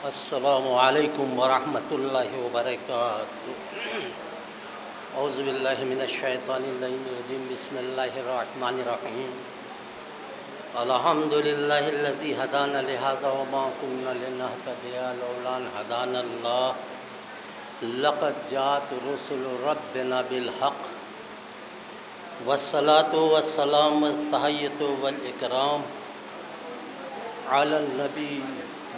السلام علیکم ورحمۃ اللہ وبرکاتہ۔ اعوذ باللہ من الشیطان الرجیم، بسم اللہ الرحمن الرحیم۔ الحمد للہ الذی ہدانا لہذا وما كنا لنہتدی لولا ان ہدانا اللہ لقد جاءت رسل ربنا بالحق والصلاة والسلام والتحیۃ والاکرام علی النبی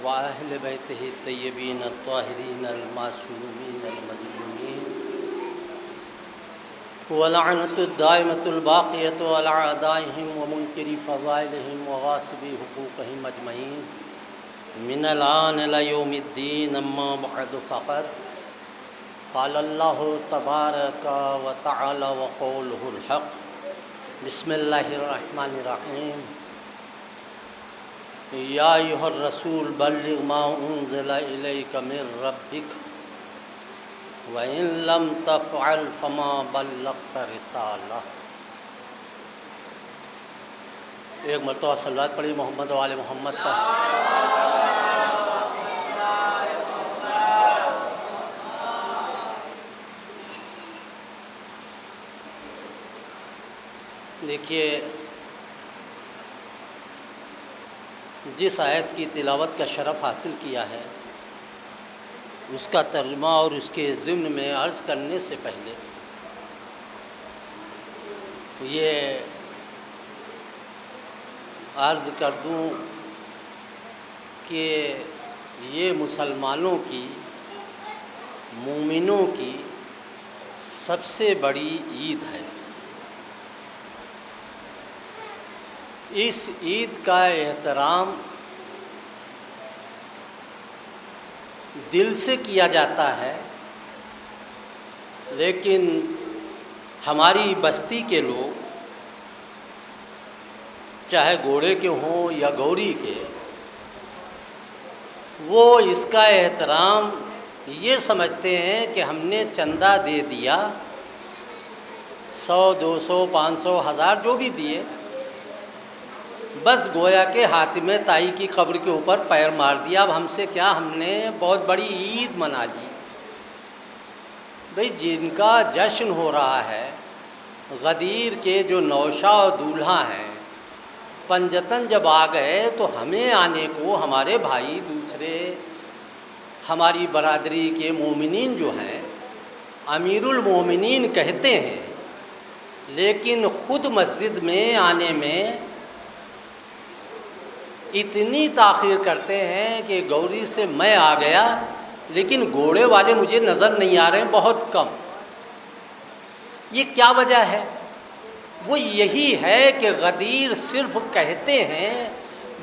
وأهل بيته الطيبين الطاهرين المعصومين المظلومين ولعنة الدائمة الباقية على أعدائهم ومنكري فضائلهم وغاصبي حقوقهم أجمعين من الآن إلى يوم الدين، أما بعد فقد قال الله تبارك وتعالى وقوله الحق، بسم الله الرحمن الرحيم۔ یا ایھا الرسول بلغ ما انزل الیک من ربک وان لم تفعل فما بلغت رسالہ۔ ایک مرتبہ صلوات پڑھی محمد و آل محمد پر۔ دیکھیے، جس آیت کی تلاوت کا شرف حاصل کیا ہے اس کا ترجمہ اور اس کے ضمن میں عرض کرنے سے پہلے یہ عرض کر دوں کہ یہ مسلمانوں کی، مومنوں کی سب سے بڑی عید ہے۔ اس عید کا احترام دل سے کیا جاتا ہے، لیکن ہماری بستی کے لوگ چاہے گھوڑے کے ہوں یا گوری کے، وہ اس کا احترام یہ سمجھتے ہیں کہ ہم نے چندہ دے دیا، 100 200 500 1000 جو بھی دیے، بس گویا کہ حاتم طائی کی قبر کے اوپر پیر مار دیا، اب ہم سے کیا، ہم نے بہت بڑی عید منا لی۔ بھئی جن کا جشن ہو رہا ہے، غدیر کے جو نوشہ و دولہا ہیں، پنجتن جب آ گئے تو ہمیں آنے کو ہمارے بھائی دوسرے ہماری برادری کے مومنین جو ہیں امیر المومنین کہتے ہیں، لیکن خود مسجد میں آنے میں اتنی تاخیر کرتے ہیں کہ گوری سے میں آ گیا لیکن گھوڑے والے مجھے نظر نہیں آ رہے ہیں، بہت کم۔ یہ کیا وجہ ہے؟ وہ یہی ہے کہ غدیر صرف کہتے ہیں،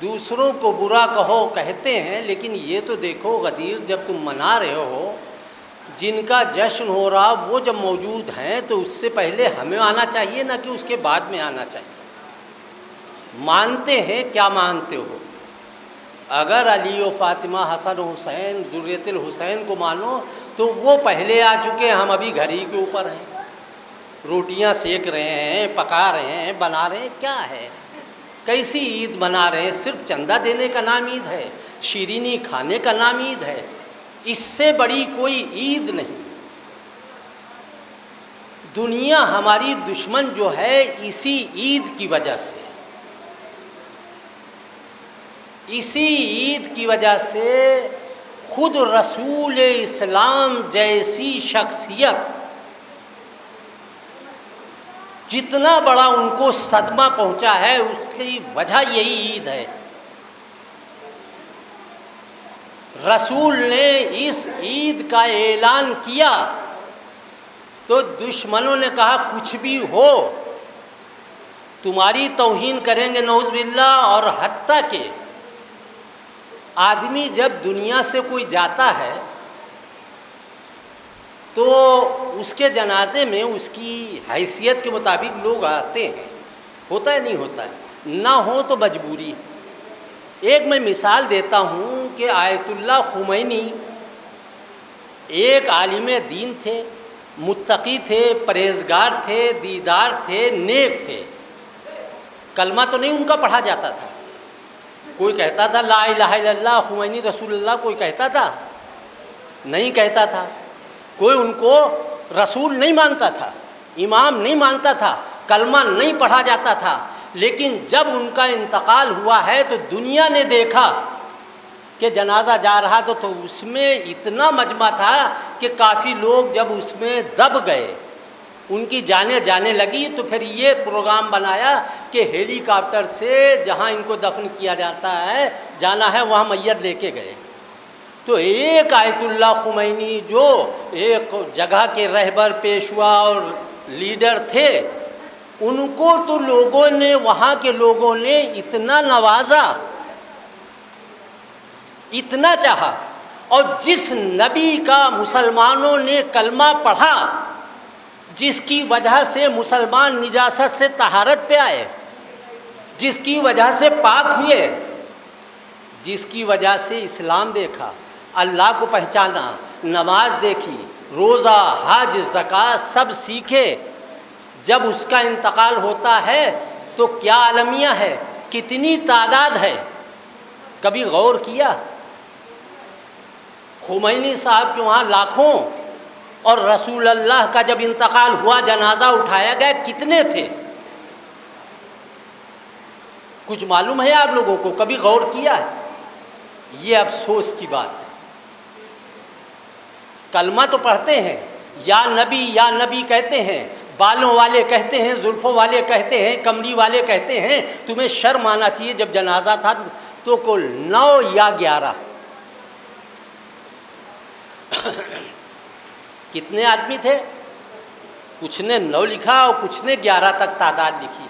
دوسروں کو برا کہو کہتے ہیں، لیکن یہ تو دیکھو غدیر جب تم منا رہے ہو، جن کا جشن ہو رہا وہ جب موجود ہیں تو اس سے پہلے ہمیں آنا چاہیے، نہ کہ اس کے بعد میں آنا چاہیے۔ مانتے ہیں، کیا مانتے ہو؟ اگر علی و فاطمہ، حسن و حسین، ذریت الحسین کو مانو تو وہ پہلے آ چکے، ہم ابھی گھر ہی کے اوپر ہیں، روٹیاں سیک رہے ہیں، پکا رہے ہیں، بنا رہے ہیں۔ کیا ہے؟ کیسی عید منا رہے ہیں؟ صرف چندہ دینے کا نام عید ہے، شیرینی کھانے کا نام عید ہے، اس سے بڑی کوئی عید نہیں۔ دنیا ہماری دشمن جو ہے اسی عید کی وجہ سے، اسی عید کی وجہ سے خود رسول اسلام جیسی شخصیت جتنا بڑا ان کو صدمہ پہنچا ہے اس کی وجہ یہی عید ہے۔ رسول نے اس عید کا اعلان کیا تو دشمنوں نے کہا کچھ بھی ہو تمہاری توہین کریں گے نعوذ باللہ، اور حتیٰ کہ آدمی جب دنیا سے کوئی جاتا ہے تو اس کے جنازے میں اس کی حیثیت کے مطابق لوگ آتے ہیں، ہوتا ہے نہیں ہوتا ہے، نہ ہو تو مجبوری۔ ایک میں مثال دیتا ہوں کہ آیت اللہ خمینی ایک عالم دین تھے، متقی تھے، پرہیزگار تھے، دیدار تھے، نیک تھے، کلمہ تو نہیں ان کا پڑھا جاتا تھا، کوئی کہتا تھا لا الہ الا اللہ خمینی رسول اللہ؟ کوئی کہتا تھا؟ نہیں کہتا تھا۔ کوئی ان کو رسول نہیں مانتا تھا، امام نہیں مانتا تھا، کلمہ نہیں پڑھا جاتا تھا۔ لیکن جب ان کا انتقال ہوا ہے تو دنیا نے دیکھا کہ جنازہ جا رہا تو اس میں اتنا مجمع تھا کہ کافی لوگ جب اس میں دب گئے، ان کی جانیں جانے لگی، تو پھر یہ پروگرام بنایا کہ ہیلی کاپٹر سے جہاں ان کو دفن کیا جانا ہے وہاں میت لے کے گئے۔ تو ایک آیت اللہ خمینی جو ایک جگہ کے رہبر، پیشوا اور لیڈر تھے، ان کو تو لوگوں نے، وہاں کے لوگوں نے اتنا نوازا، اتنا چاہا، اور جس نبی کا مسلمانوں نے کلمہ پڑھا، جس کی وجہ سے مسلمان نجاست سے طہارت پہ آئے، جس کی وجہ سے پاک ہوئے، جس کی وجہ سے اسلام دیکھا، اللہ کو پہچانا، نماز دیکھی، روزہ، حج، زکوٰۃ سب سیکھے، جب اس کا انتقال ہوتا ہے تو کیا عالمیہ ہے، کتنی تعداد ہے؟ کبھی غور کیا؟ خمینی صاحب کے وہاں لاکھوں، اور رسول اللہ کا جب انتقال ہوا، جنازہ اٹھایا گیا، کتنے تھے؟ کچھ معلوم ہے آپ لوگوں کو؟ کبھی غور کیا ہے؟ یہ افسوس کی بات ہے۔ کلمہ تو پڑھتے ہیں، یا نبی کہتے ہیں، بالوں والے کہتے ہیں، زلفوں والے کہتے ہیں، کملی والے کہتے ہیں، تمہیں شرم آنا چاہیے۔ جب جنازہ تھا تو کل 9 یا 11 کتنے آدمی تھے؟ کچھ نے 9 لکھا اور کچھ نے 11 تک تعداد لکھی۔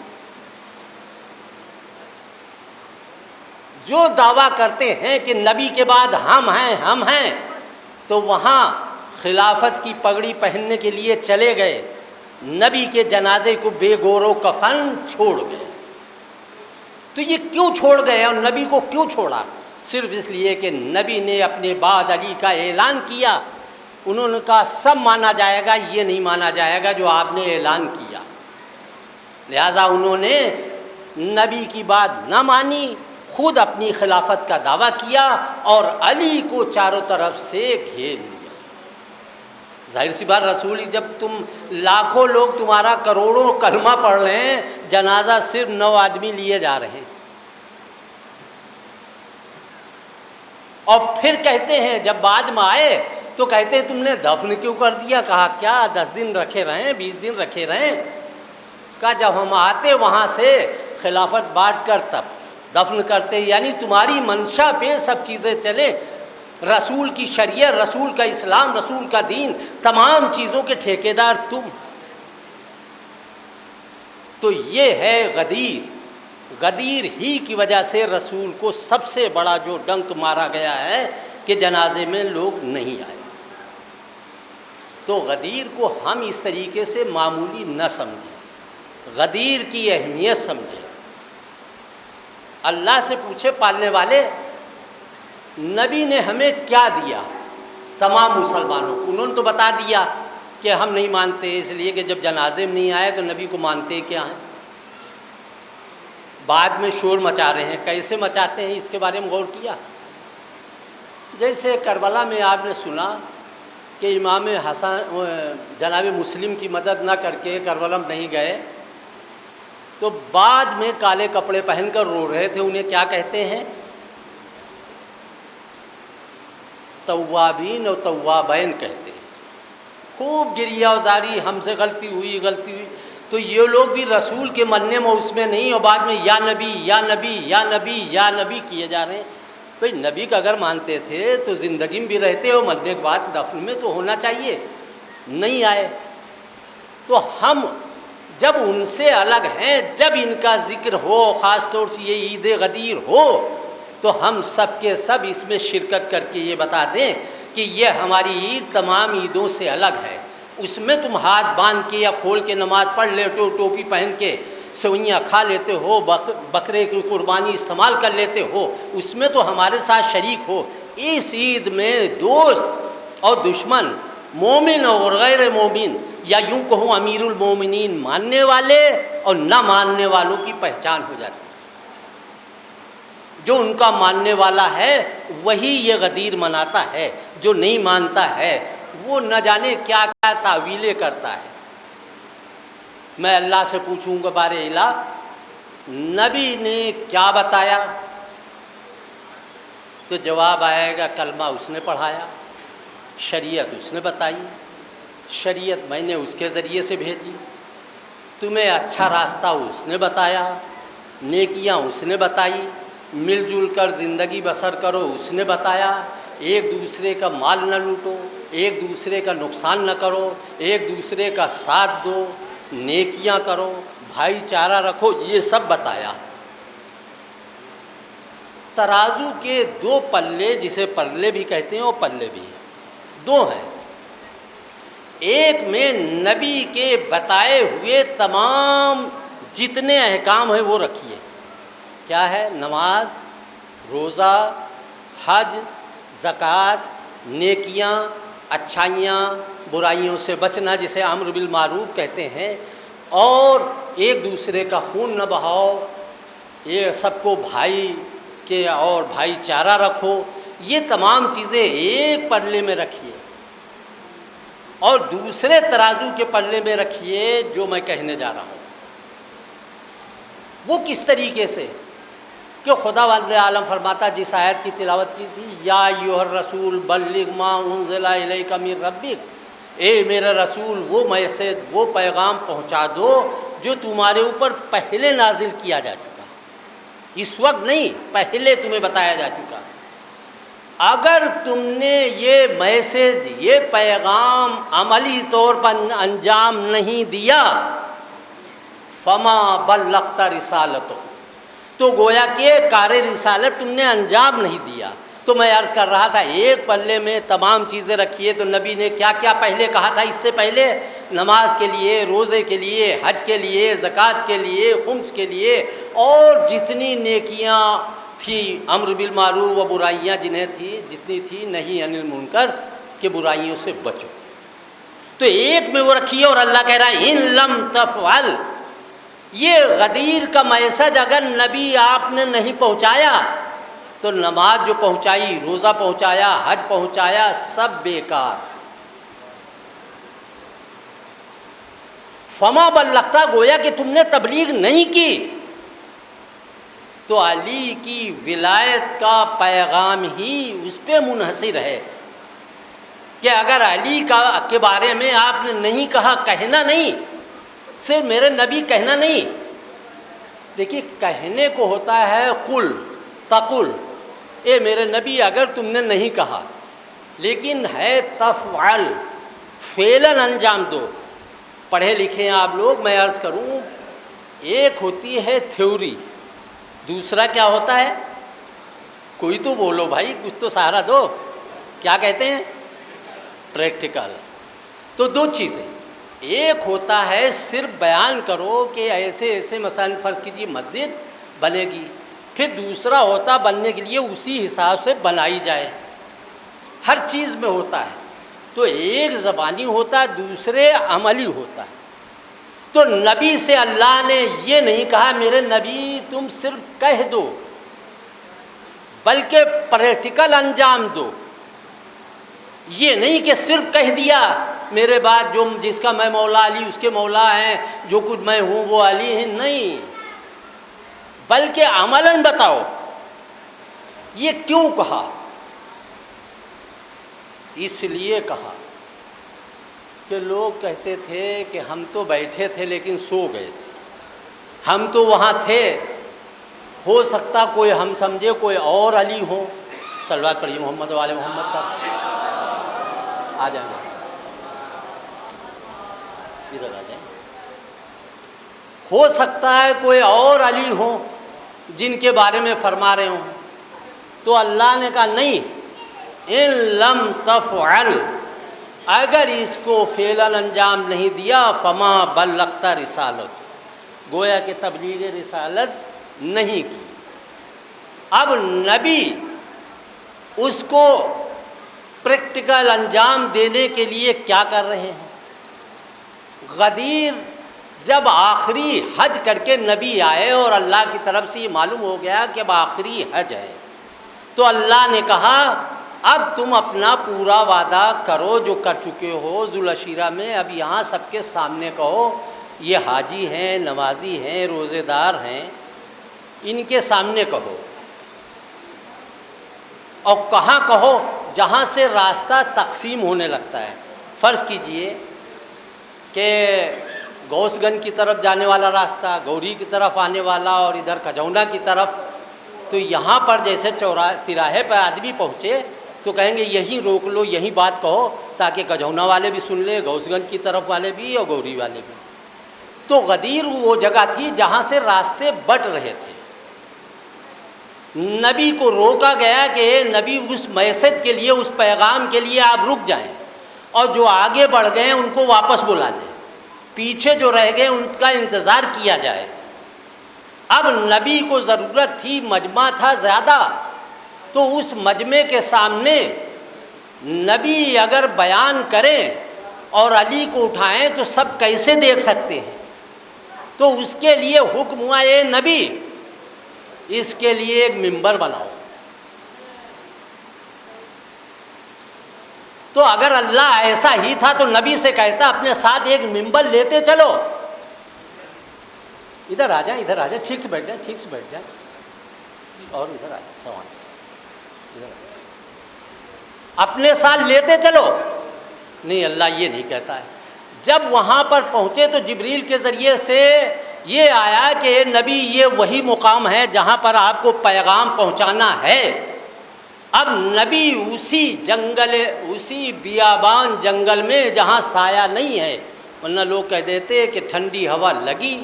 جو دعویٰ کرتے ہیں کہ نبی کے بعد ہم ہیں تو وہاں خلافت کی پگڑی پہننے کے لیے چلے گئے، نبی کے جنازے کو بے گور و کفن چھوڑ گئے۔ تو یہ کیوں چھوڑ گئے اور نبی کو کیوں چھوڑا؟ صرف اس لیے کہ نبی نے اپنے بعد علی کا اعلان کیا، انہوں نے کہا سب مانا جائے گا، یہ نہیں مانا جائے گا جو آپ نے اعلان کیا۔ لہٰذا انہوں نے نبی کی بات نہ مانی، خود اپنی خلافت کا دعویٰ کیا اور علی کو چاروں طرف سے گھیر لیا۔ ظاہر سی بات، رسول جب تم لاکھوں لوگ تمہارا کروڑوں کلمہ پڑھ رہے ہیں، جنازہ صرف 9 آدمی لیے جا رہے ہیں، اور پھر کہتے ہیں جب بعد میں آئے تو کہتے ہیں تم نے دفن کیوں کر دیا؟ کہا کیا 10 دن رکھے رہیں، 20 دن رکھے رہیں؟ کہا جب ہم آتے وہاں سے خلافت بانٹ کر تب دفن کرتے، یعنی تمہاری منشا پہ سب چیزیں چلے، رسول کی شریعت، رسول کا اسلام، رسول کا دین، تمام چیزوں کے ٹھیکیدار تم۔ تو یہ ہے غدیر ہی کی وجہ سے رسول کو سب سے بڑا جو ڈنک مارا گیا ہے کہ جنازے میں لوگ نہیں آئے۔ تو غدیر کو ہم اس طریقے سے معمولی نہ سمجھیں، غدیر کی اہمیت سمجھیں۔ اللہ سے پوچھے پالنے والے، نبی نے ہمیں کیا دیا؟ تمام مسلمانوں کو انہوں نے تو بتا دیا کہ ہم نہیں مانتے، اس لیے کہ جب جنازے میں نہیں آئے تو نبی کو مانتے کیا ہیں؟ بعد میں شور مچا رہے ہیں، کیسے مچاتے ہیں اس کے بارے میں غور کیا؟ جیسے کربلا میں آپ نے سنا کہ امام حسن جناب مسلم کی مدد نہ کر کے کربلا میں نہیں گئے، تو بعد میں کالے کپڑے پہن کر رو رہے تھے، انہیں کیا کہتے ہیں؟ توابین اور توابین کہتے ہیں۔ خوب گریہ وزاری، ہم سے غلطی ہوئی۔ تو یہ لوگ بھی رسول کے مننے میں اس میں نہیں، اور بعد میں یا نبی کیے جا رہے ہیں۔ بھائی نبی کا اگر مانتے تھے تو زندگی میں بھی رہتے، اور مرنے کے بعد دفن میں تو ہونا چاہیے، نہیں آئے۔ تو ہم جب ان سے الگ ہیں، جب ان کا ذکر ہو، خاص طور سے یہ عید غدیر ہو، تو ہم سب کے سب اس میں شرکت کر کے یہ بتا دیں کہ یہ ہماری عید تمام عیدوں سے الگ ہے۔ اس میں تم ہاتھ باندھ کے یا کھول کے نماز پڑھ لیتے ہو، ٹوپی پہن کے سوئیاں کھا لیتے ہو، بکرے کی قربانی استعمال کر لیتے ہو، اس میں تو ہمارے ساتھ شریک ہو۔ اس عید میں دوست اور دشمن، مومن اور غیر مومن، یا یوں کہوں امیر المومنین، ماننے والے اور نہ ماننے والوں کی پہچان ہو جاتی ہے۔ جو ان کا ماننے والا ہے وہی یہ غدیر مناتا ہے، جو نہیں مانتا ہے وہ نہ جانے کیا کیا تعویلیں کرتا ہے۔ میں اللہ سے پوچھوں گا بار الہ نبی نے کیا بتایا، تو جواب آئے گا کلمہ اس نے پڑھایا، شریعت اس نے بتائی، شریعت میں نے اس کے ذریعے سے بھیجی، تمہیں اچھا راستہ اس نے بتایا، نیکیاں اس نے بتائی، مل جل کر زندگی بسر کرو اس نے بتایا، ایک دوسرے کا مال نہ لوٹو، ایک دوسرے کا نقصان نہ کرو، ایک دوسرے کا ساتھ دو، نیکیاں کرو، بھائی چارہ رکھو، یہ سب بتایا۔ ترازو کے دو پلے، جسے پلے بھی کہتے ہیں اور پلے بھی دو ہیں، ایک میں نبی کے بتائے ہوئے تمام جتنے احکام ہیں وہ رکھیے، کیا ہے؟ نماز، روزہ، حج، زکوٰۃ، نیکیاں، اچھائیاں، برائیوں سے بچنا جسے امر بالمعروف کہتے ہیں، اور ایک دوسرے کا خون نہ بہاؤ، یہ سب کو بھائی کے اور بھائی چارہ رکھو، یہ تمام چیزیں ایک پلے میں رکھیے، اور دوسرے ترازو کے پلے میں رکھیے جو میں کہنے جا رہا ہوں۔ وہ کس طریقے سے کہ خدا وند عالم فرماتا، جس آیت کی تلاوت کی تھی، یا ایھا الرسول بلغ ما انزل الیک من ربک، اے میرا رسول وہ میسج، وہ پیغام پہنچا دو جو تمہارے اوپر پہلے نازل کیا جا چکا، اس وقت نہیں، پہلے تمہیں بتایا جا چکا۔ اگر تم نے یہ میسج، یہ پیغام عملی طور پر انجام نہیں دیا، فما بلغت رسالتہ، تو گویا کہ کار رسالت تم نے انجام نہیں دیا۔ تو میں عرض کر رہا تھا ایک پلے میں تمام چیزیں رکھیے، تو نبی نے کیا کیا پہلے کہا تھا، اس سے پہلے نماز کے لیے، روزے کے لیے، حج کے لیے، زکوٰۃ کے لیے، خمس کے لیے، اور جتنی نیکیاں تھی، امر بالمعروف و برائیاں جتنی تھی، نہیں عن المنکر کہ برائیوں سے بچو، تو ایک میں وہ رکھیے۔ اور اللہ کہہ رہا ہے ان لم تفعل، یہ غدیر کا میسج اگر نبی آپ نے نہیں پہنچایا تو نماز جو پہنچائی، روزہ پہنچایا، حج پہنچایا، سب بیکار۔ فما بلغتا، گویا کہ تم نے تبلیغ نہیں کی۔ تو علی کی ولایت کا پیغام ہی اس پہ منحصر ہے کہ اگر علی کے بارے میں آپ نے نہیں کہا، کہنا نہیں، صرف میرے نبی کہنا نہیں، دیکھیے کہنے کو ہوتا ہے قل تقل، اے میرے نبی اگر تم نے نہیں کہا، لیکن ہے تفعل، فعلاً انجام دو۔ پڑھے لکھے ہیں آپ لوگ، میں عرض کروں، ایک ہوتی ہے تھیوری، دوسرا کیا ہوتا ہے؟ کوئی تو بولو بھائی، کچھ تو سہارا دو، کیا کہتے ہیں؟ پریکٹیکل۔ تو دو چیزیں، ایک ہوتا ہے صرف بیان کرو کہ ایسے ایسے مثلاً فرض کیجیے مسجد بنے گی، پھر دوسرا ہوتا بننے کے لیے اسی حساب سے بنائی جائے، ہر چیز میں ہوتا ہے۔ تو ایک زبانی ہوتا ہے، دوسرے عملی ہوتا ہے۔ تو نبی سے اللہ نے یہ نہیں کہا میرے نبی تم صرف کہہ دو، بلکہ پریکٹیکل انجام دو۔ یہ نہیں کہ صرف کہہ دیا میرے بعد جس کا میں مولا علی اس کے مولا ہیں، جو کچھ میں ہوں وہ علی ہیں، نہیں، بلکہ عملاً بتاؤ۔ یہ کیوں کہا؟ اس لیے کہا کہ لوگ کہتے تھے کہ ہم تو بیٹھے تھے لیکن سو گئے تھے، ہم تو وہاں تھے، ہو سکتا کوئی ہم سمجھے کوئی اور علی ہو۔ صلوات پڑھیے محمد والے محمد کا، آ جائیں ادھر آ جائیں۔ ہو سکتا ہے کوئی اور علی ہو جن کے بارے میں فرما رہے ہوں، تو اللہ نے کہا نہیں، ان لم تفعل، اگر اس کو فعلاً انجام نہیں دیا، فما بلغت رسالت، گویا کہ تبلیغ رسالت نہیں کی۔ اب نبی اس کو پریکٹیکل انجام دینے کے لیے کیا کر رہے ہیں؟ غدیر جب آخری حج کر کے نبی آئے اور اللہ کی طرف سے یہ معلوم ہو گیا کہ اب آخری حج ہے، تو اللہ نے کہا اب تم اپنا پورا وعدہ کرو جو کر چکے ہو ذوالعشیرہ میں، اب یہاں سب کے سامنے کہو یہ حاجی ہیں، نمازی ہیں، روزے دار ہیں، ان کے سامنے کہو۔ اور کہاں کہو؟ جہاں سے راستہ تقسیم ہونے لگتا ہے۔ فرض کیجئے کہ گوس گنج کی طرف جانے والا راستہ، گوری کی طرف آنے والا، اور ادھر کھجونا کی طرف، تو یہاں پر جیسے تراہے پہ آدمی پہنچے تو کہیں گے یہیں روک لو، یہیں بات کہو، تاکہ کھجونا والے بھی سن لے، گوس گنج کی طرف والے بھی اور گوری والے بھی۔ تو غدیر وہ جگہ تھی جہاں سے راستے بٹ رہے تھے۔ نبی کو روکا گیا کہ نبی اس میسج کے لیے، اس پیغام کے لیے آپ رک جائیں، اور جو آگے بڑھ گئے ہیں ان کو واپس بلا لیں، پیچھے جو رہ گئے ان کا انتظار کیا جائے۔ اب نبی کو ضرورت تھی، مجمع تھا زیادہ، تو اس مجمع کے سامنے نبی اگر بیان کریں اور علی کو اٹھائیں تو سب کیسے دیکھ سکتے ہیں؟ تو اس کے لیے حکم ہوا اے نبی اس کے لیے ایک منبر بناؤ۔ تو اگر اللہ ایسا ہی تھا تو نبی سے کہتا اپنے ساتھ ایک منبر لیتے چلو۔ ادھر آ جائیں، ادھر آ جائیں، ٹھیک سے بیٹھ جائیں، ٹھیک سے بیٹھ جائیں، اور ادھر آ جائیں، سوال ادھر آ جائیں۔ اپنے ساتھ لیتے چلو۔ نہیں، اللہ یہ نہیں کہتا ہے۔ جب وہاں پر پہنچے تو جبریل کے ذریعے سے یہ آیا کہ اے نبی یہ وہی مقام ہے جہاں پر آپ کو پیغام پہنچانا ہے۔ اب نبی اسی جنگل، اسی بیابان جنگل میں جہاں سایہ نہیں ہے، ورنہ لوگ کہہ دیتے کہ ٹھنڈی ہوا لگی،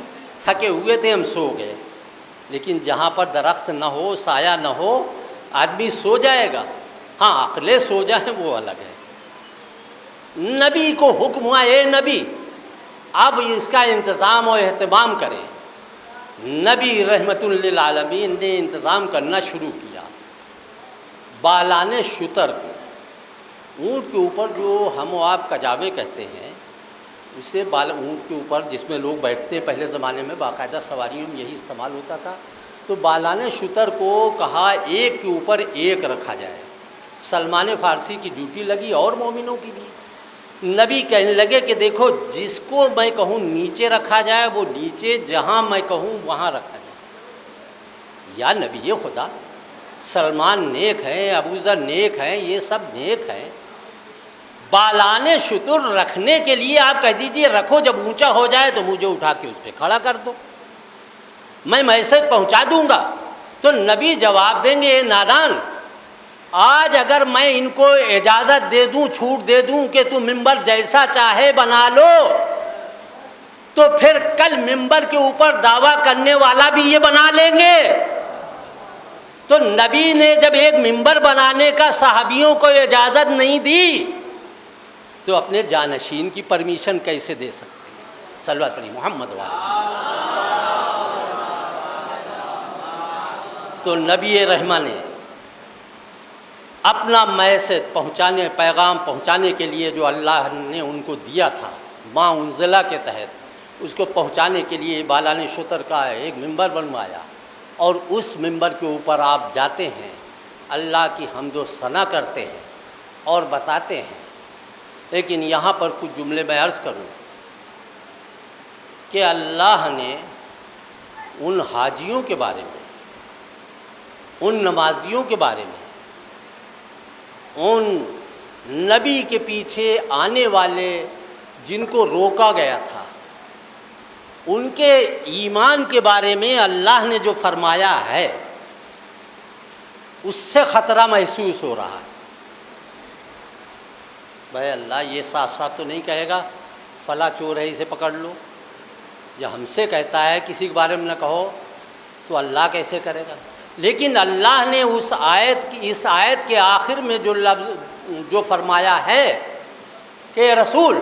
تھکے ہوئے تھے ہم سو گئے، لیکن جہاں پر درخت نہ ہو، سایہ نہ ہو، آدمی سو جائے گا۔ ہاں عقلیں سو جائیں وہ الگ ہے۔ نبی کو حکم ہوا اے نبی اب اس کا انتظام و اہتمام کریں۔ نبی رحمت للعالمین نے انتظام کرنا شروع کیا۔ بالان شتر کو، اونٹ کے اوپر جو ہم و آپ کجاوے کہتے ہیں، اسے اونٹ کے اوپر جس میں لوگ بیٹھتے، پہلے زمانے میں باقاعدہ سواریوں میں یہی استعمال ہوتا تھا، تو بالان شتر کو کہا ایک کے اوپر ایک رکھا جائے۔ سلمان فارسی کی ڈیوٹی لگی اور مومنوں کی بھی۔ نبی کہنے لگے کہ دیکھو جس کو میں کہوں نیچے رکھا جائے وہ نیچے، جہاں میں کہوں وہاں رکھا جائے۔ یا نبی خدا، سلمان نیک ہیں، ابوذر نیک ہیں، یہ سب نیک ہیں، بالان شتر رکھنے کے لیے آپ کہہ دیجئے رکھو، جب اونچا ہو جائے تو مجھے اٹھا کے اس پہ کھڑا کر دو، میں میسج پہنچا دوں گا۔ تو نبی جواب دیں گے اے نادان، آج اگر میں ان کو اجازت دے دوں، چھوٹ دے دوں کہ تم ممبر جیسا چاہے بنا لو، تو پھر کل ممبر کے اوپر دعویٰ کرنے والا بھی یہ بنا لیں گے۔ تو نبی نے جب ایک ممبر بنانے کا صحابیوں کو اجازت نہیں دی تو اپنے جانشین کی پرمیشن کیسے دے سکتے؟ صلوات پڑھی محمد والا۔ تو نبی رحمہ نے اپنا میسج پہنچانے، پیغام پہنچانے کے لیے جو اللہ نے ان کو دیا تھا ما انزلہ کے تحت، اس کو پہنچانے کے لیے بالان شتر کا ایک ممبر بنوایا، اور اس ممبر کے اوپر آپ جاتے ہیں، اللہ کی حمد و ثنا کرتے ہیں اور بتاتے ہیں۔ لیکن یہاں پر کچھ جملے میں عرض کروں کہ اللہ نے ان حاجیوں کے بارے میں، ان نمازیوں کے بارے میں، ان نبی کے پیچھے آنے والے جن کو روکا گیا تھا، ان کے ایمان کے بارے میں اللہ نے جو فرمایا ہے اس سے خطرہ محسوس ہو رہا ہے۔ بھائی اللہ یہ صاف صاف تو نہیں کہے گا فلاں چور ہے اسے پکڑ لو، جب ہم سے کہتا ہے کسی کے بارے میں نہ کہو تو اللہ کیسے کرے گا؟ لیکن اللہ نے اس آیت کے آخر میں جو لفظ جو فرمایا ہے کہ رسول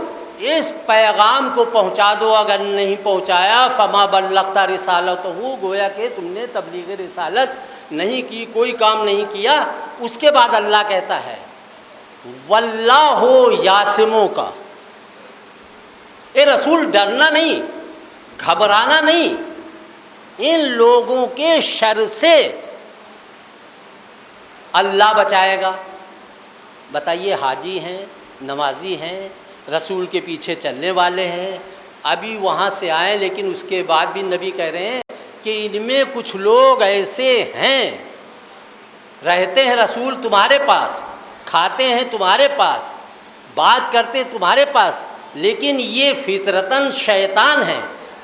اس پیغام کو پہنچا دو، اگر نہیں پہنچایا فما بلغت رسالتہ، گویا کہ تم نے تبلیغ رسالت نہیں کی، کوئی کام نہیں کیا۔ اس کے بعد اللہ کہتا ہے واللہ یاسموں کا، اے رسول ڈرنا نہیں، گھبرانا نہیں، ان لوگوں کے شر سے اللہ بچائے گا۔ بتائیے، حاجی ہیں، نمازی ہیں، رسول کے پیچھے چلنے والے ہیں، ابھی وہاں سے آئے، لیکن اس کے بعد بھی نبی کہہ رہے ہیں کہ ان میں کچھ لوگ ایسے ہیں، رہتے ہیں رسول تمہارے پاس، کھاتے ہیں تمہارے پاس، بات کرتے تمہارے پاس، لیکن یہ فطرتاً شیطان ہیں،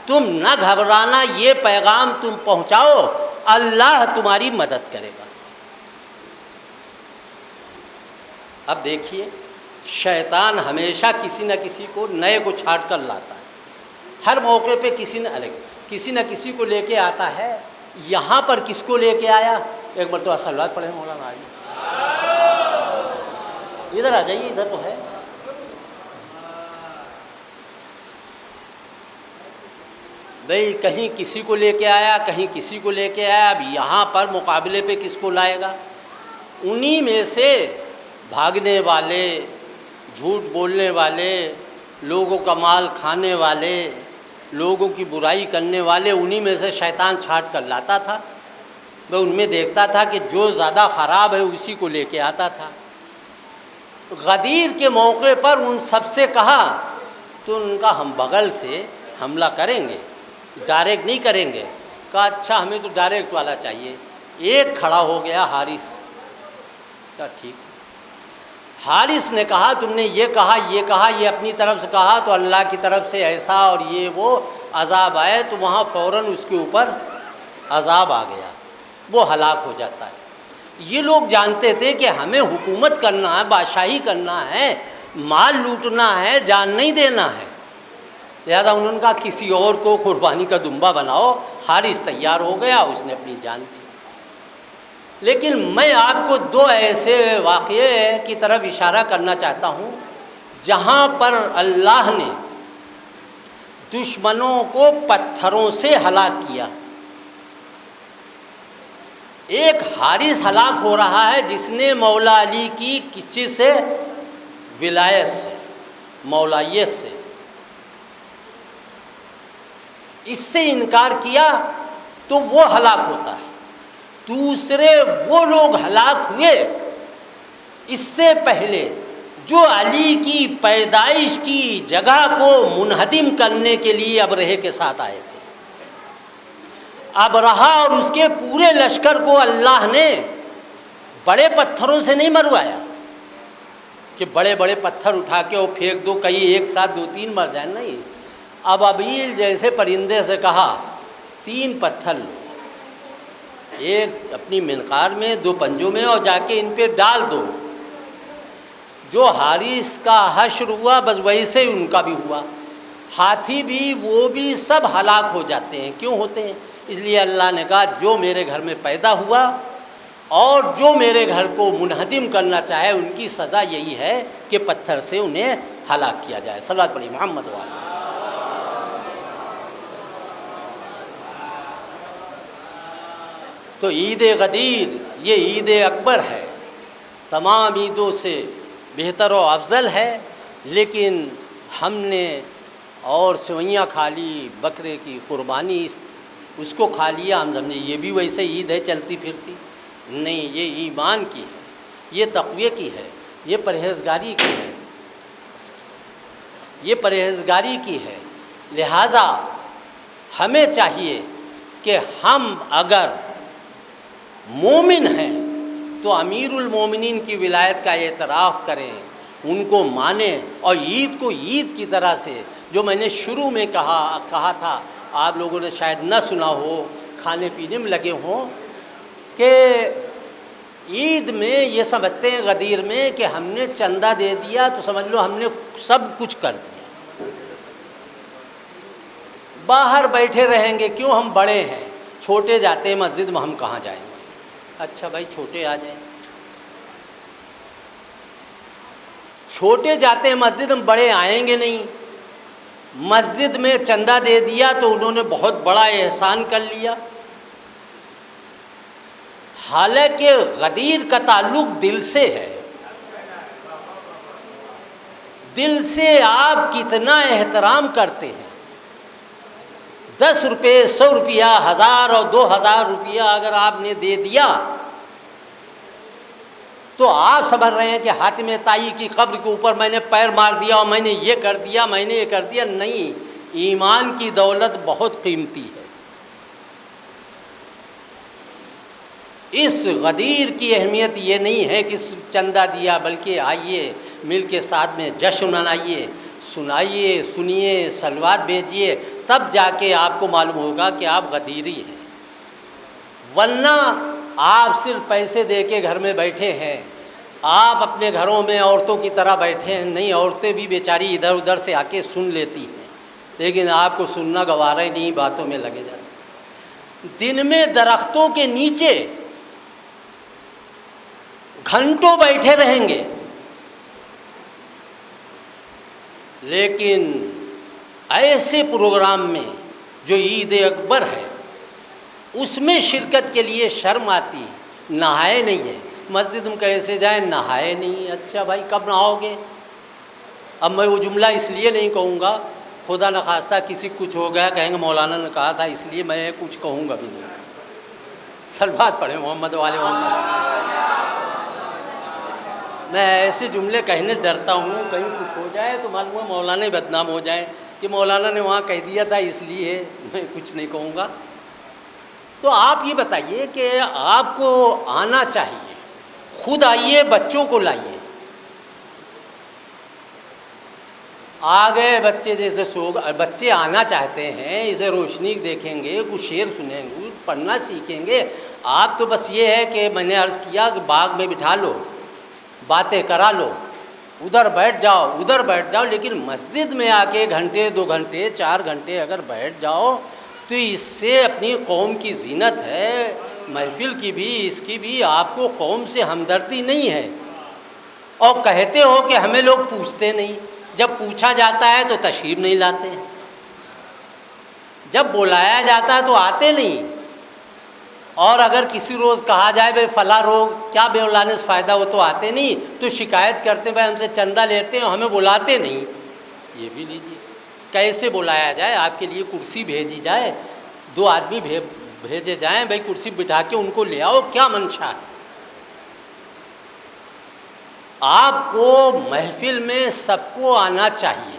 تم نہ گھبرانا، یہ پیغام تم پہنچاؤ، اللہ تمہاری مدد کرے گا۔ اب دیکھیے، شیطان ہمیشہ کسی نہ کسی کو نئے کو چھاٹ کر لاتا ہے، ہر موقع پہ کسی نہ کسی کو لے کے آتا ہے۔ یہاں پر کس کو لے کے آیا؟ ایک مرتبہ صلوات پڑھیں مولانا، ادھر آ جائیے، ادھر تو ہے۔ بھئی کہیں کسی کو لے کے آیا، کہیں کسی کو لے کے آیا، اب یہاں پر مقابلے پہ کس کو لائے گا؟ انہی میں سے بھاگنے والے، جھوٹ بولنے والے، لوگوں کا مال کھانے والے، لوگوں کی برائی کرنے والے، انہی میں سے شیطان چھانٹ کر لاتا تھا۔ میں ان میں دیکھتا تھا کہ جو زیادہ خراب ہے اسی کو لے کے آتا تھا۔ غدیر کے موقع پر ان سب سے کہا تو ان کا ہم بغل سے حملہ کریں گے، ڈائریکٹ نہیں کریں گے۔ کہا اچھا، ہمیں تو ڈائریکٹ والا چاہیے۔ ایک کھڑا ہو گیا، حارث۔ کہا ٹھیک۔ حارث نے کہا تم نے یہ کہا، یہ اپنی طرف سے کہا تو اللہ کی طرف سے ایسا اور یہ وہ عذاب آئے، تو وہاں فوراً اس کے اوپر عذاب آ گیا، وہ ہلاک ہو جاتا ہے۔ یہ لوگ جانتے تھے کہ ہمیں حکومت کرنا ہے، بادشاہی کرنا ہے، مال لوٹنا ہے، جان نہیں دینا ہے، لہذا انہوں نے کہا کسی اور کو قربانی کا دمبا بناؤ۔ حارث تیار ہو گیا، اس نے اپنی جان دی۔ لیکن میں آپ کو دو ایسے واقعے کی طرف اشارہ کرنا چاہتا ہوں جہاں پر اللہ نے دشمنوں کو پتھروں سے ہلاک کیا۔ ایک حارث ہلاک ہو رہا ہے جس نے مولا علی کی کس چیز سے؟ ولایت سے، مولائیت سے، اس سے انکار کیا تو وہ ہلاک ہوتا ہے۔ دوسرے وہ لوگ ہلاک ہوئے اس سے پہلے جو علی کی پیدائش کی جگہ کو منہدم کرنے کے لیے ابرہے کے ساتھ آئے تھے۔ ابرہہ اور اس کے پورے لشکر کو اللہ نے بڑے پتھروں سے نہیں مروایا کہ بڑے بڑے پتھر اٹھا کے وہ پھینک دو، کہیں ایک ساتھ دو تین مر جائیں، نہیں۔ ابابیل جیسے پرندے سے کہا 3 پتھر لو، ایک اپنی منقار میں، 2 پنجوں میں، اور جا کے ان پہ ڈال دو۔ جو حارث کا حشر ہوا بس ویسے ان کا بھی ہوا۔ ہاتھی بھی، وہ بھی سب ہلاک ہو جاتے ہیں۔ کیوں ہوتے ہیں؟ اس لیے اللہ نے کہا جو میرے گھر میں پیدا ہوا اور جو میرے گھر کو منہدم کرنا چاہے ان کی سزا یہی ہے کہ پتھر سے انہیں ہلاک کیا جائے۔ صلوات پڑھی محمد والے۔ تو عید غدیر یہ عید اکبر ہے، تمام عیدوں سے بہتر و افضل ہے، لیکن ہم نے اور سوئیاں کھا لی، بکرے کی قربانی اس کو کھا لیا، ہم سمجھے یہ بھی ویسے عید ہے چلتی پھرتی، نہیں، یہ ایمان کی ہے، یہ تقوی کی ہے، یہ پرہیزگاری کی ہے، یہ پرہیزگاری کی ہے۔ لہٰذا ہمیں چاہیے کہ ہم اگر مومن ہیں تو امیر المومنین کی ولایت کا اعتراف کریں، ان کو مانیں، اور عید کو عید کی طرح سے، جو میں نے شروع میں کہا تھا، آپ لوگوں نے شاید نہ سنا ہو، کھانے پینے میں لگے ہوں، کہ عید میں یہ سمجھتے ہیں غدیر میں کہ ہم نے چندہ دے دیا تو سمجھ لو ہم نے سب کچھ کر دیا، باہر بیٹھے رہیں گے، کیوں؟ ہم بڑے ہیں، چھوٹے جاتے ہیں مسجد میں، ہم کہاں جائیں گے؟ اچھا بھائی، چھوٹے آ جائیں، چھوٹے جاتے ہیں مسجد، ہم بڑے آئیں گے نہیں۔ مسجد میں چندہ دے دیا تو انہوں نے بہت بڑا احسان کر لیا، حالانکہ غدیر کا تعلق دل سے ہے۔ دل سے آپ کتنا احترام کرتے ہیں، 10 روپے 100 روپیہ 1000 اور 2000 روپیہ اگر آپ نے دے دیا تو آپ سمجھ رہے ہیں کہ حاتم طائی کی قبر کے اوپر میں نے پیر مار دیا اور میں نے یہ کر دیا، میں نے یہ کر دیا۔ نہیں، ایمان کی دولت بہت قیمتی ہے۔ اس غدیر کی اہمیت یہ نہیں ہے کہ چندہ دیا، بلکہ آئیے مل کے ساتھ میں جشن منائیے، سنائیے، سنیے، صلوات بھیجیے، تب جا کے آپ کو معلوم ہوگا کہ آپ غدیری ہیں۔ ورنہ آپ صرف پیسے دے کے گھر میں بیٹھے ہیں، آپ اپنے گھروں میں عورتوں کی طرح بیٹھے ہیں۔ نہیں، عورتیں بھی بیچاری ادھر ادھر سے آ کے سن لیتی ہیں، لیکن آپ کو سننا گوارا ہی نہیں، باتوں میں لگے جاتے۔ دن میں درختوں کے نیچے گھنٹوں بیٹھے رہیں گے، لیکن ایسے پروگرام میں جو عید اکبر ہے اس میں شرکت کے لیے شرم آتی، نہائے نہیں ہے۔ مسجد میں کیسے جائیں؟ نہائے نہیں۔ اچھا بھائی کب نہاؤ گے؟ اب میں وہ جملہ اس لیے نہیں کہوں گا، خدا نخواستہ کسی کچھ ہو گیا کہیں گے مولانا نے کہا تھا، اس لیے میں کچھ کہوں گا بھی نہیں۔ صلوات پڑھیں محمد والے محمد۔ میں ایسے جملے کہنے ڈرتا ہوں، کہیں کچھ ہو جائے تو معلوم ہے مولانا ہی بدنام ہو جائیں کہ مولانا نے وہاں کہہ دیا تھا، اس لیے میں کچھ نہیں کہوں گا۔ تو آپ یہ بتائیے کہ آپ کو آنا چاہیے، خود آئیے، بچوں کو لائیے۔ آ گئے بچے، جیسے بچے آنا چاہتے ہیں، اسے روشنی دیکھیں گے، کچھ شعر سنیں گے، پڑھنا سیکھیں گے۔ آپ تو بس یہ ہے کہ میں نے عرض کیا کہ باغ میں بٹھا لو، باتیں کرا لو، ادھر بیٹھ جاؤ ادھر بیٹھ جاؤ، لیکن مسجد میں آ کے گھنٹے 2 گھنٹے 4 گھنٹے اگر بیٹھ جاؤ تو اس سے اپنی قوم کی زینت ہے، محفل کی بھی، اس کی بھی آپ کو قوم سے ہمدردی نہیں ہے۔ اور کہتے ہو کہ ہمیں لوگ پوچھتے نہیں، جب پوچھا جاتا ہے تو تشریف نہیں لاتے، جب بلایا جاتا ہے تو آتے نہیں۔ اور اگر کسی روز کہا جائے بھائی فلاں روز کیا بے بلانے سے فائدہ ہو تو آتے نہیں، تو شکایت کرتے بھائی ہم سے چندہ لیتے ہیں اور ہمیں بلاتے نہیں۔ یہ بھی لیجیے، کیسے بلایا جائے؟ آپ کے لیے کرسی بھیجی جائے، 2 آدمی بھیجے جائیں، بھائی کرسی بٹھا کے ان کو لے آؤ، کیا منشا ہے؟ آپ کو محفل میں سب کو آنا چاہیے،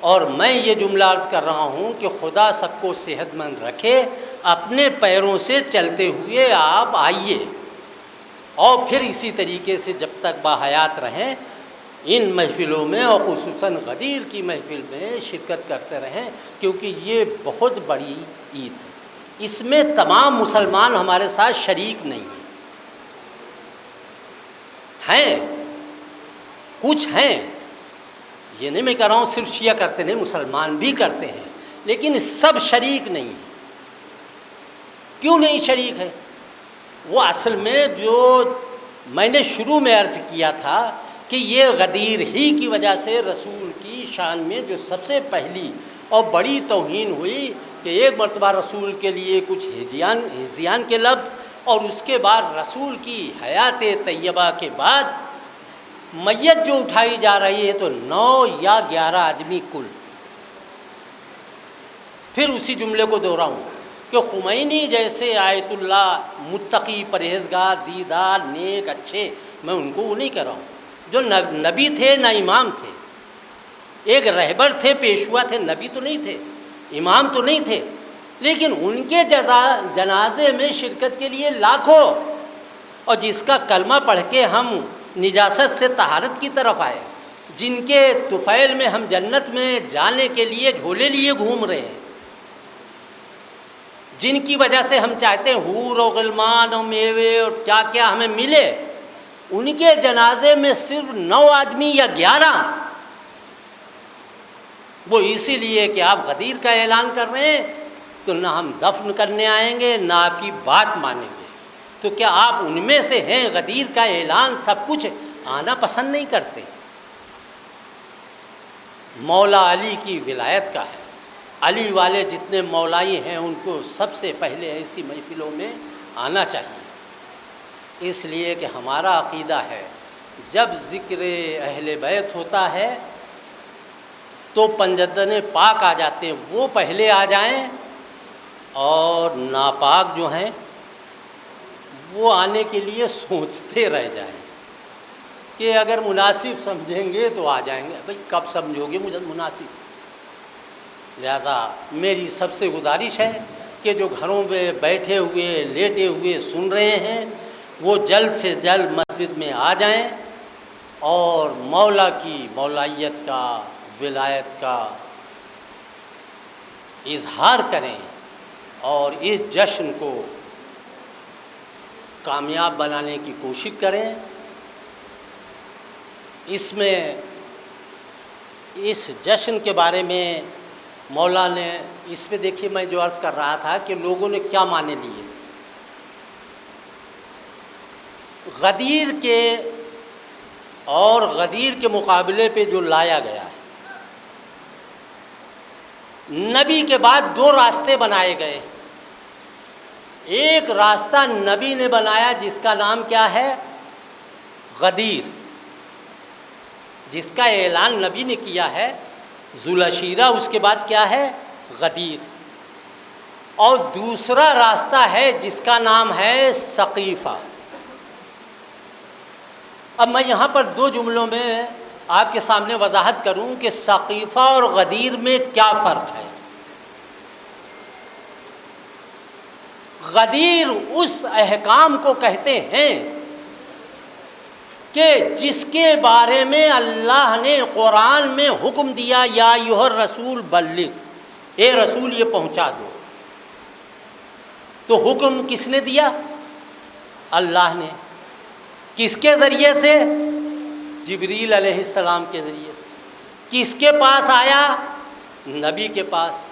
اور میں یہ جملہ عرض کر رہا ہوں کہ خدا سب کو صحت مند رکھے، اپنے پیروں سے چلتے ہوئے آپ آئیے، اور پھر اسی طریقے سے جب تک باحیات رہیں ان محفلوں میں، اور خصوصاً غدیر کی محفل میں شرکت کرتے رہیں، کیونکہ یہ بہت بڑی عید ہے۔ اس میں تمام مسلمان ہمارے ساتھ شریک نہیں ہیں، کچھ ہیں، یہ نہیں میں کہہ رہا ہوں صرف شیعہ کرتے نہیں، مسلمان بھی کرتے ہیں، لیکن سب شریک نہیں ہیں۔ کیوں نہیں شریک ہے؟ وہ اصل میں جو میں نے شروع میں عرض کیا تھا کہ یہ غدیر ہی کی وجہ سے رسول کی شان میں جو سب سے پہلی اور بڑی توہین ہوئی کہ ایک مرتبہ رسول کے لیے کچھ ہجیان کے لفظ، اور اس کے بعد رسول کی حیات طیبہ کے بعد میت جو اٹھائی جا رہی ہے تو 9 یا 11 آدمی کل۔ پھر اسی جملے کو دوہراؤں کہ خمینی جیسے آیت اللہ، متقی، پرہیزگار، دیدار، نیک، اچھے، میں ان کو وہ نہیں کہہ رہا ہوں جو نبی تھے نہ امام تھے، ایک رہبر تھے، پیشوا تھے، نبی تو نہیں تھے، امام تو نہیں تھے، لیکن ان کے جنازے میں شرکت کے لیے لاکھوں، اور جس کا کلمہ پڑھ کے ہم نجاست سے طہارت کی طرف آئے، جن کے طفیل میں ہم جنت میں جانے کے لیے جھولے لیے گھوم رہے ہیں، جن کی وجہ سے ہم چاہتے ہیں حور و غلمان اور میوے اور کیا کیا ہمیں ملے، ان کے جنازے میں صرف 9 آدمی یا 11، وہ اسی لیے کہ آپ غدیر کا اعلان کر رہے ہیں، تو نہ ہم دفن کرنے آئیں گے نہ آپ کی بات مانیں گے۔ تو کیا آپ ان میں سے ہیں؟ غدیر کا اعلان سب کچھ آنا پسند نہیں کرتے؟ مولا علی کی ولایت کا ہے، علی والے جتنے مولائی ہیں ان کو سب سے پہلے ایسی محفلوں میں آنا چاہیے، اس لیے کہ ہمارا عقیدہ ہے جب ذکر اہل بیت ہوتا ہے تو پنجدن پاک آ جاتے ہیں، وہ پہلے آ جائیں اور ناپاک جو ہیں وہ آنے کے لیے سوچتے رہ جائیں کہ اگر مناسب سمجھیں گے تو آ جائیں گے. بھئی کب سمجھو گے مجھے مناسب؟ لہذا میری سب سے گزارش ہے کہ جو گھروں میں بیٹھے ہوئے لیٹے ہوئے سن رہے ہیں وہ جلد سے جلد مسجد میں آ جائیں اور مولا کی مولائیت کا، ولایت کا اظہار کریں اور اس جشن کو کامیاب بنانے کی کوشش کریں. اس میں اس جشن کے بارے میں مولا نے اس پہ دیکھیے، میں جو عرض کر رہا تھا کہ لوگوں نے کیا معنی لیے. غدیر کے اور غدیر کے مقابلے پہ جو لایا گیا ہے، نبی کے بعد دو راستے بنائے گئے. ایک راستہ نبی نے بنایا جس کا نام کیا ہے؟ غدیر، جس کا اعلان نبی نے کیا ہے ذوالعشیرہ، اس کے بعد کیا ہے؟ غدیر. اور دوسرا راستہ ہے جس کا نام ہے ثقیفہ. اب میں یہاں پر دو جملوں میں آپ کے سامنے وضاحت کروں کہ ثقیفہ اور غدیر میں کیا فرق ہے. غدیر اس احکام کو کہتے ہیں کہ جس کے بارے میں اللہ نے قرآن میں حکم دیا، یا ایھا الرسول بلغ، اے رسول یہ پہنچا دو. تو حکم کس نے دیا؟ اللہ نے. کس کے ذریعے سے؟ جبریل علیہ السلام کے ذریعے سے. کس کے پاس آیا؟ نبی کے پاس.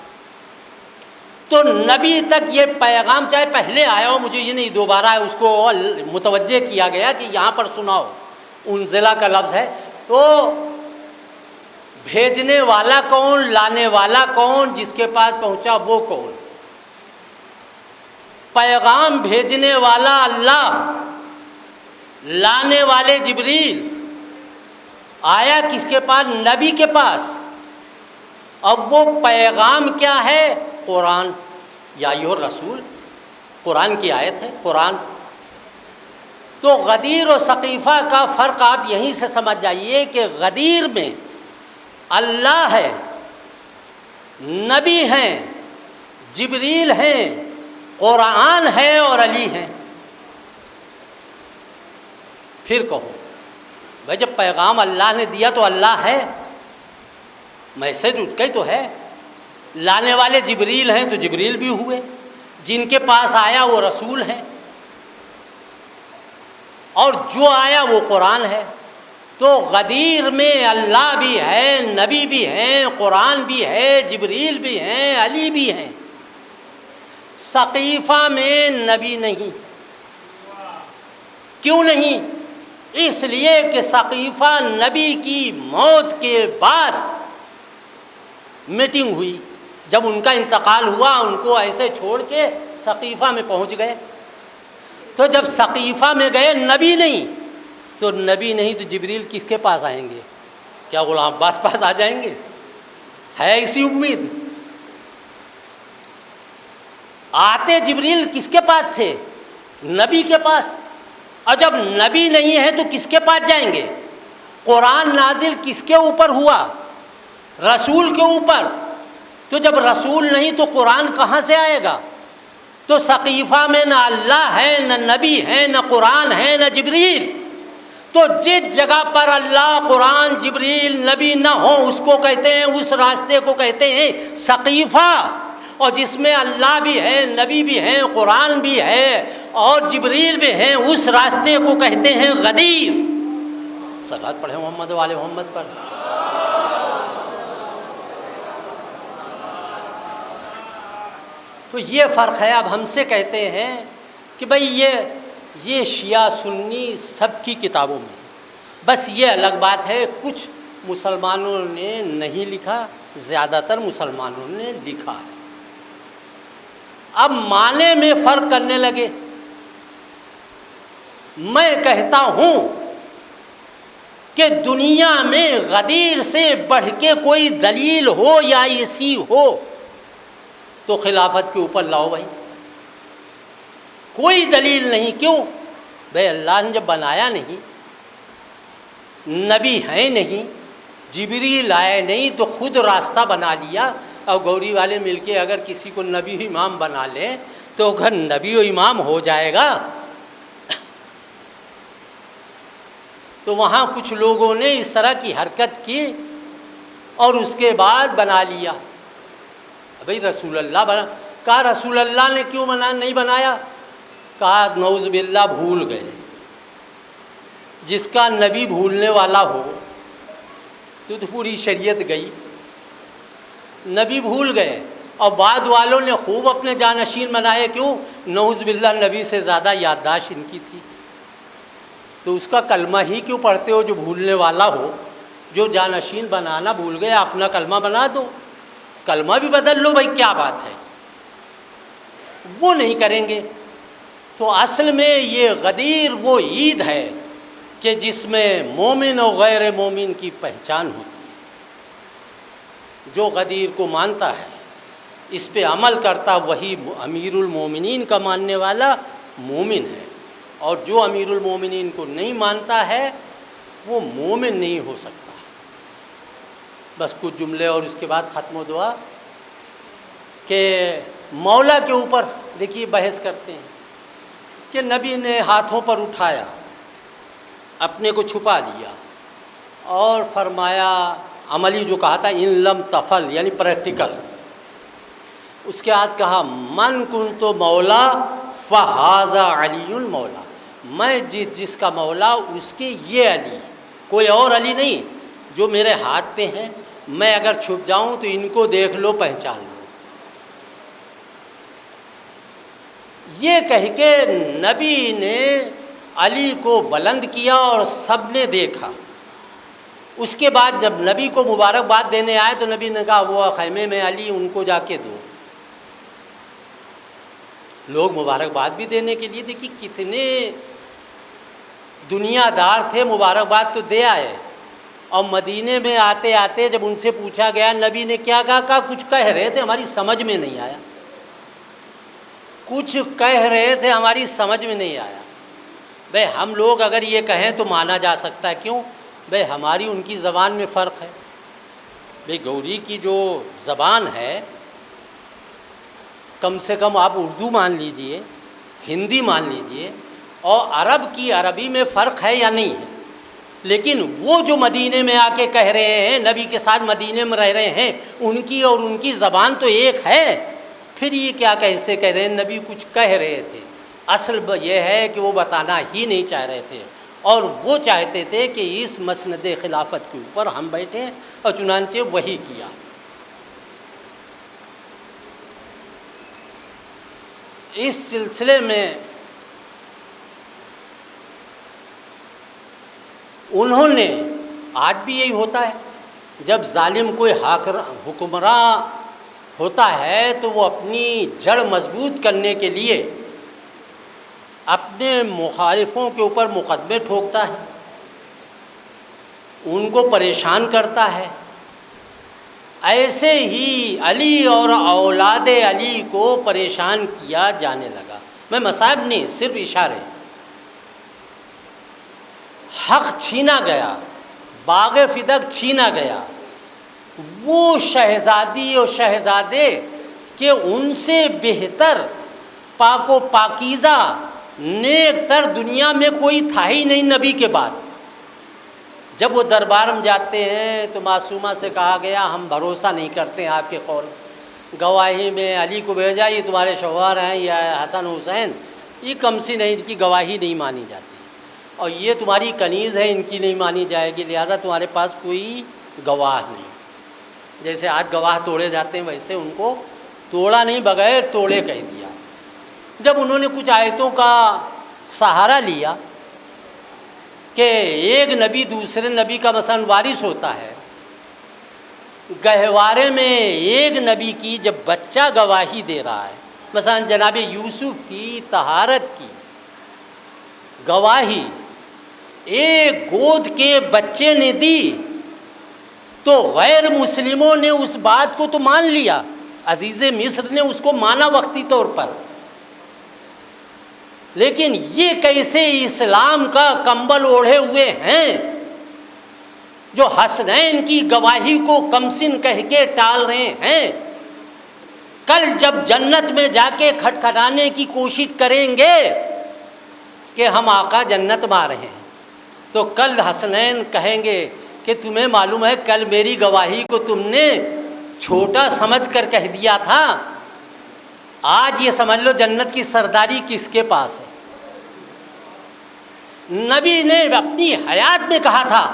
تو نبی تک یہ پیغام چاہے پہلے آیا ہو، مجھے یہ نہیں دوبارہ اس کو متوجہ کیا گیا کہ یہاں پر سناؤ، انزلہ کا لفظ ہے. تو بھیجنے والا کون، لانے والا کون، جس کے پاس پہنچا وہ کون؟ پیغام بھیجنے والا اللہ، لانے والے جبریل. آیا کس کے پاس؟ نبی کے پاس. اب وہ پیغام کیا ہے؟ قرآن. یا ایھا الرسول قرآن کی آیت ہے، قرآن. تو غدیر و ثقیفہ کا فرق آپ یہیں سے سمجھ جائیے کہ غدیر میں اللہ ہے، نبی ہیں، جبریل ہیں، قرآن ہے اور علی ہیں. پھر کہو بھائی جب پیغام اللہ نے دیا تو اللہ ہے، میسج اس کا ہی تو ہے. لانے والے جبریل ہیں تو جبریل بھی ہوئے، جن کے پاس آیا وہ رسول ہیں، اور جو آیا وہ قرآن ہے. تو غدیر میں اللہ بھی ہے، نبی بھی ہیں، قرآن بھی ہے، جبریل بھی ہیں، علی بھی ہیں. ثقیفہ میں نبی نہیں. کیوں نہیں؟ اس لیے کہ ثقیفہ نبی کی موت کے بعد میٹنگ ہوئی. جب ان کا انتقال ہوا ان کو ایسے چھوڑ کے ثقیفہ میں پہنچ گئے. تو جب ثقیفہ میں گئے نبی نہیں، تو نبی نہیں تو جبریل کس کے پاس آئیں گے؟ کیا غلام عباس پاس آ جائیں گے؟ ہے اسی امید. آتے جبریل کس کے پاس تھے؟ نبی کے پاس. اور جب نبی نہیں ہے تو کس کے پاس جائیں گے؟ قرآن نازل کس کے اوپر ہوا؟ رسول کے اوپر. تو جب رسول نہیں تو قرآن کہاں سے آئے گا؟ تو ثقیفہ میں نہ اللہ ہے، نہ نبی ہے، نہ قرآن ہے، نہ جبریل. تو جس جگہ پر اللہ، قرآن، جبریل، نبی نہ ہو اس کو کہتے ہیں، اس راستے کو کہتے ہیں ثقیفہ. اور جس میں اللہ بھی ہے، نبی بھی ہیں، قرآن بھی ہے اور جبریل بھی ہیں، اس راستے کو کہتے ہیں غدیر. صلوات پڑھیں محمد و آل محمد پر. تو یہ فرق ہے. اب ہم سے کہتے ہیں کہ بھئی یہ شیعہ سنی سب کی کتابوں میں، بس یہ الگ بات ہے کچھ مسلمانوں نے نہیں لکھا، زیادہ تر مسلمانوں نے لکھا ہے. اب معنی میں فرق کرنے لگے. میں کہتا ہوں کہ دنیا میں غدیر سے بڑھ کے کوئی دلیل ہو یا ایسی ہو تو خلافت کے اوپر لاؤ بھائی، کوئی دلیل نہیں۔ کیوں بھائی؟ اللہ نے جب بنایا نہیں، نبی ہیں نہیں، جبریل آئے نہیں، تو خود راستہ بنا لیا۔ اور گوری والے مل کے اگر کسی کو نبی امام بنا لیں تو اگر نبی و امام ہو جائے گا۔ تو وہاں کچھ لوگوں نے اس طرح کی حرکت کی اور اس کے بعد بنا لیا بھائی رسول اللہ بنا۔ کہا رسول اللہ نے کیوں نہیں بنایا؟ کہا نعوذ باللہ بھول گئے۔ جس کا نبی بھولنے والا ہو تو پوری شریعت گئی۔ نبی بھول گئے اور بعد والوں نے خوب اپنے جانشین بنائے۔ کیوں؟ نعوذ باللہ نبی سے زیادہ یادداشت ان کی تھی۔ تو اس کا کلمہ ہی کیوں پڑھتے ہو جو بھولنے والا ہو؟ جو جانشین بنانا بھول گئے اپنا کلمہ بنا دو، کلمہ بھی بدل لو بھائی، کیا بات ہے؟ وہ نہیں کریں گے۔ تو اصل میں یہ غدیر وہ عید ہے کہ جس میں مومن اور غیر مومن کی پہچان ہوتی ہے۔ جو غدیر کو مانتا ہے، اس پہ عمل کرتا، وہی امیر المومنین کا ماننے والا مومن ہے، اور جو امیر المومنین کو نہیں مانتا ہے وہ مومن نہیں ہو سکتا۔ بس کچھ جملے اور اس کے بعد ختم و دعا کہ مولا کے اوپر دیکھیے بحث کرتے ہیں کہ نبی نے ہاتھوں پر اٹھایا، اپنے کو چھپا لیا اور فرمایا عملی جو کہا تھا ان لم تفل یعنی پریکٹیکل۔ اس کے بعد کہا من کنت مولا فہذا علی مولا، میں جس کا مولا اس کے یہ علی، کوئی اور علی نہیں، جو میرے ہاتھ پہ ہیں، میں اگر چھپ جاؤں تو ان کو دیکھ لو پہچان لو۔ یہ کہہ کے نبی نے علی کو بلند کیا اور سب نے دیکھا۔ اس کے بعد جب نبی کو مبارکباد دینے آئے تو نبی نے کہا وہ خیمے میں علی، ان کو جا کے دو۔ لوگ مبارکباد بھی دینے کے لیے دیکھیے کتنے دنیا دار تھے، مبارکباد تو دے آئے۔ اور مدینے میں آتے آتے جب ان سے پوچھا گیا نبی نے کیا کہا، کہا کچھ کہہ رہے تھے ہماری سمجھ میں نہیں آیا، کچھ کہہ رہے تھے ہماری سمجھ میں نہیں آیا۔ بھئی ہم لوگ اگر یہ کہیں تو مانا جا سکتا ہے، کیوں؟ بھئی ہماری ان کی زبان میں فرق ہے۔ بھئی گوری کی جو زبان ہے، کم سے کم آپ اردو مان لیجئے، ہندی مان لیجئے، اور عرب کی عربی میں فرق ہے یا نہیں ہے؟ لیکن وہ جو مدینے میں آ کے کہہ رہے ہیں، نبی کے ساتھ مدینے میں رہ رہے ہیں، ان کی اور ان کی زبان تو ایک ہے، پھر یہ کیا کیسے کہہ رہے ہیں نبی کچھ کہہ رہے تھے؟ اصل یہ ہے کہ وہ بتانا ہی نہیں چاہ رہے تھے، اور وہ چاہتے تھے کہ اس مسند خلافت کے اوپر ہم بیٹھیں، اور چنانچہ وہی کیا۔ اس سلسلے میں انہوں نے، آج بھی یہی ہوتا ہے، جب ظالم کوئی حکمراں ہوتا ہے تو وہ اپنی جڑ مضبوط کرنے کے لیے اپنے مخالفوں کے اوپر مقدمے ٹھوکتا ہے، ان کو پریشان کرتا ہے۔ ایسے ہی علی اور اولاد علی کو پریشان کیا جانے لگا۔ میں مصائب نہیں، صرف اشارے۔ حق چھینا گیا، باغ فدق چھینا گیا، وہ شہزادی اور شہزادے کہ ان سے بہتر پاک و پاکیزہ نیک تر دنیا میں کوئی تھا ہی نہیں نبی کے بعد۔ جب وہ دربار میں جاتے ہیں تو معصومہ سے کہا گیا ہم بھروسہ نہیں کرتے ہیں آپ کے قول، گواہی میں علی کو بھیجا، یہ تمہارے شوہر ہیں یا حسن حسین، یہ کمسی نہیں، ان کی گواہی نہیں مانی جاتی، اور یہ تمہاری کنیز ہے، ان کی نہیں مانی جائے گی، لہذا تمہارے پاس کوئی گواہ نہیں۔ جیسے آج گواہ توڑے جاتے ہیں ویسے ان کو توڑا نہیں، بغیر توڑے کہہ دیا۔ جب انہوں نے کچھ آیتوں کا سہارا لیا کہ ایک نبی دوسرے نبی کا مثلا وارث ہوتا ہے، گہوارے میں ایک نبی کی جب بچہ گواہی دے رہا ہے، مثلا جناب یوسف کی طہارت کی گواہی ایک گود کے بچے نے دی، تو غیر مسلموں نے اس بات کو تو مان لیا، عزیز مصر نے اس کو مانا وقتی طور پر، لیکن یہ کیسے اسلام کا کمبل اوڑھے ہوئے ہیں جو حسنین کی گواہی کو کمسن کہہ کے ٹال رہے ہیں؟ کل جب جنت میں جا کے کھٹکھٹانے کی کوشش کریں گے کہ ہم آقا جنت میں آ رہے ہیں، تو کل حسنین کہیں گے کہ تمہیں معلوم ہے کل میری گواہی کو تم نے چھوٹا سمجھ کر کہہ دیا تھا، آج یہ سمجھ لو جنت کی سرداری کس کے پاس ہے۔ نبی نے اپنی حیات میں کہا تھا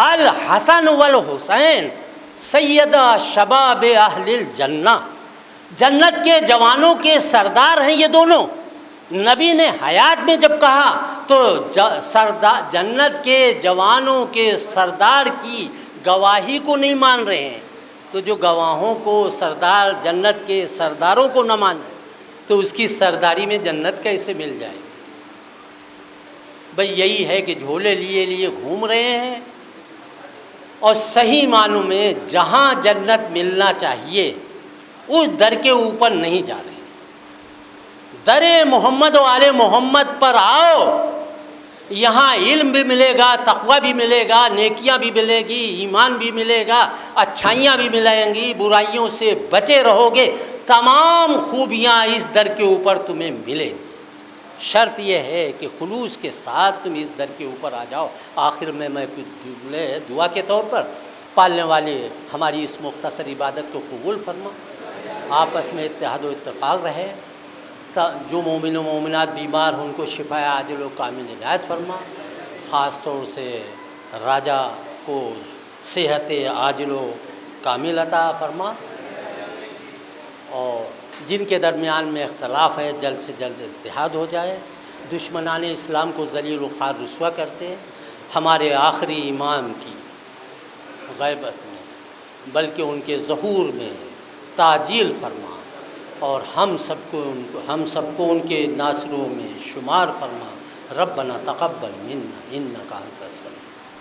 الحسن والحسین سیدہ شباب اہل الجنہ، جنت کے جوانوں کے سردار ہیں یہ دونوں۔ نبی نے حیات میں جب کہا تو جنت کے جوانوں کے سردار کی گواہی کو نہیں مان رہے ہیں، تو جو گواہوں کو سردار جنت کے سرداروں کو نہ مانے تو اس کی سرداری میں جنت کیسے مل جائے؟ بھئی یہی ہے کہ جھولے لیے لیے گھوم رہے ہیں، اور صحیح معنوں میں جہاں جنت ملنا چاہیے اس در کے اوپر نہیں جا رہے۔ در محمد و آل محمد پر آؤ، یہاں علم بھی ملے گا، تقوی بھی ملے گا، نیکیاں بھی ملے گی، ایمان بھی ملے گا، اچھائیاں بھی ملیں گی، برائیوں سے بچے رہو گے، تمام خوبیاں اس در کے اوپر تمہیں ملیں۔ شرط یہ ہے کہ خلوص کے ساتھ تم اس در کے اوپر آ جاؤ۔ آخر میں کچھ جملے دعا کے طور پر پالنے والے ہماری اس مختصر عبادت کو قبول فرما، آپس میں اتحاد و اتفاق رہے، جو مومن و مومنات بیمار ہیں ان کو شفا عاجل و کامل عنایت فرما، خاص طور سے راجہ کو صحت عاجل و کامل عطا فرما، اور جن کے درمیان میں اختلاف ہے جلد سے جلد اتحاد ہو جائے۔ دشمنان اسلام کو ذلیل و خوار رسوا کرتے ہمارے آخری امام کی غیبت میں بلکہ ان کے ظہور میں تعجیل فرما، اور ہم سب کو ان کے ناصروں میں شمار فرما۔ ربنا تقبل منا انک انت السمیع